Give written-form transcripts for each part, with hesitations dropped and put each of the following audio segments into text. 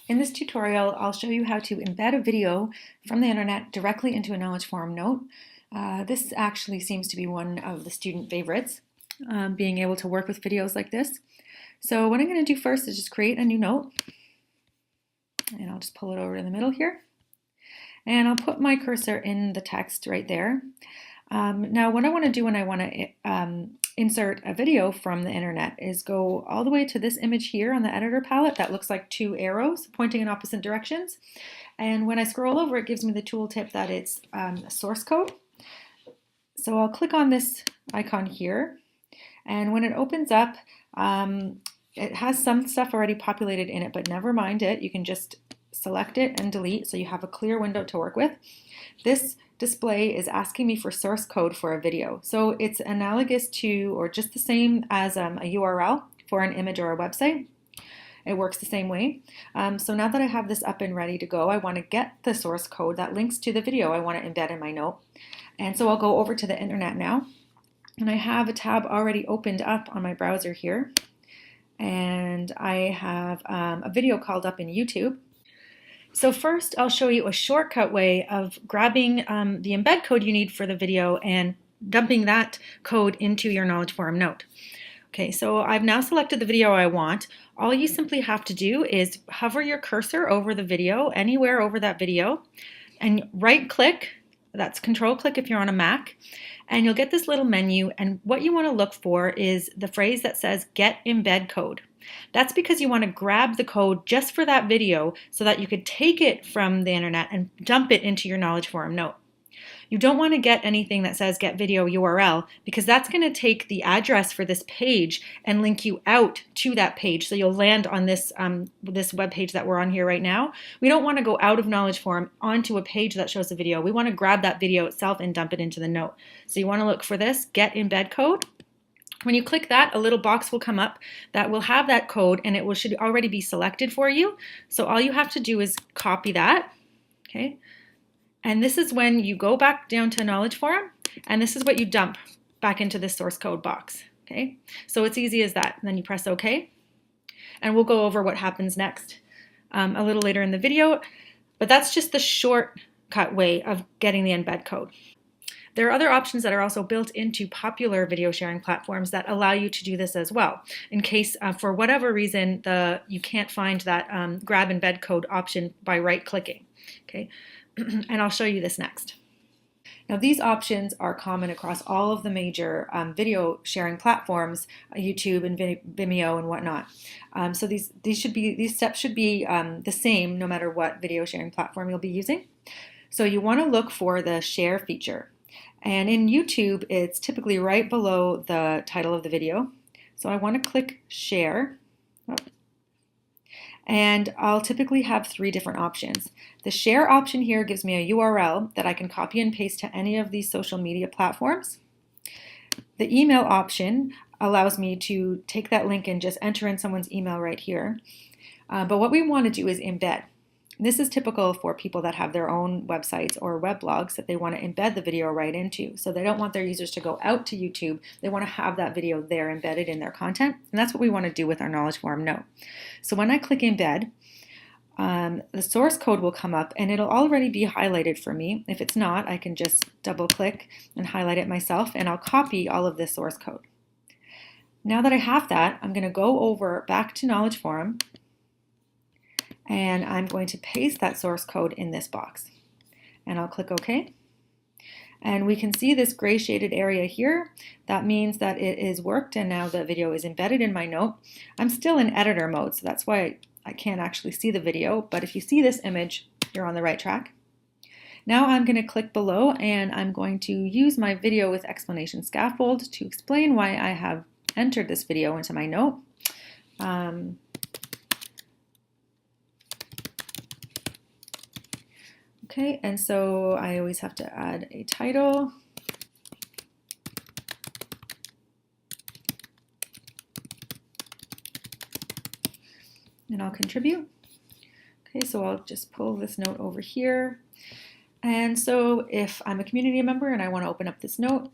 In this tutorial, I'll show you how to embed a video from the internet directly into a Knowledge Forum note. This actually seems to be one of the student favorites, being able to work with videos like this. So what I'm going to do first is just create a new note, and I'll just pull it over to the middle here. And I'll put my cursor in the text right there. Now what I want to do when I want to insert a video from the internet is go all the way to this image here on the editor palette that looks like two arrows pointing in opposite directions. And when I scroll over, it gives me the tooltip that it's source code. So I'll click on this icon here, and when it opens up, it has some stuff already populated in it, but never mind it. You can just select it and delete so you have a clear window to work with. This display is asking me for source code for a video. So it's analogous to, or just the same as a URL for an image or a website. It works the same way. So now that I have this up and ready to go, I want to get the source code that links to the video I want to embed in my note. And so I'll go over to the internet now. And I have a tab already opened up on my browser here. And I have a video called up in YouTube. So first, I'll show you a shortcut way of grabbing the embed code you need for the video and dumping that code into your Knowledge Forum note. Okay, so I've now selected the video I want. All you simply have to do is hover your cursor over the video, anywhere over that video, and right-click, that's Control-click if you're on a Mac, and you'll get this little menu, and what you want to look for is the phrase that says Get Embed Code. That's because you want to grab the code just for that video so that you could take it from the internet and dump it into your Knowledge Forum note. You don't want to get anything that says Get Video URL because that's going to take the address for this page and link you out to that page. So you'll land on this, this web page that we're on here right now. We don't want to go out of Knowledge Forum onto a page that shows the video. We want to grab that video itself and dump it into the note. So you want to look for this Get Embed Code. When you click that, a little box will come up that will have that code, and it should already be selected for you. So all you have to do is copy that, okay? And this is when you go back down to Knowledge Forum, and this is what you dump back into this source code box, okay? So it's easy as that. And then you press OK, and we'll go over what happens next a little later in the video, but that's just the shortcut way of getting the embed code. There are other options that are also built into popular video sharing platforms that allow you to do this as well. In case, for whatever reason, you can't find that grab embed code option by right-clicking. Okay, and I'll show you this next. Now, these options are common across all of the major video sharing platforms, YouTube and Vimeo and whatnot. So these steps should be the same no matter what video sharing platform you'll be using. So you want to look for the share feature. And in YouTube, it's typically right below the title of the video. So I want to click Share. And I'll typically have three different options. The Share option here gives me a URL that I can copy and paste to any of these social media platforms. The email option allows me to take that link and just enter in someone's email right here. But what we want to do is embed. This is typical for people that have their own websites or web blogs that they want to embed the video right into. So they don't want their users to go out to YouTube. They want to have that video there embedded in their content. And that's what we want to do with our Knowledge Forum note. So when I click Embed, the source code will come up and it'll already be highlighted for me. If it's not, I can just double click and highlight it myself, and I'll copy all of this source code. Now that I have that, I'm going to go over back to Knowledge Forum, and I'm going to paste that source code in this box. And I'll click OK. And we can see this gray shaded area here. That means that it is worked and now the video is embedded in my note. I'm still in editor mode, so that's why I can't actually see the video, but if you see this image, you're on the right track. Now I'm going to click below, and I'm going to use my video with explanation scaffold to explain why I have entered this video into my note. Okay, and so I always have to add a title. And I'll contribute. Okay, so I'll just pull this note over here. And so if I'm a community member and I want to open up this note,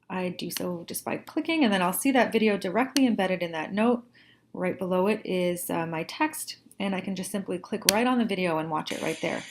I do so just by clicking, and then I'll see that video directly embedded in that note. Right below it is my text, and I can just simply click right on the video and watch it right there.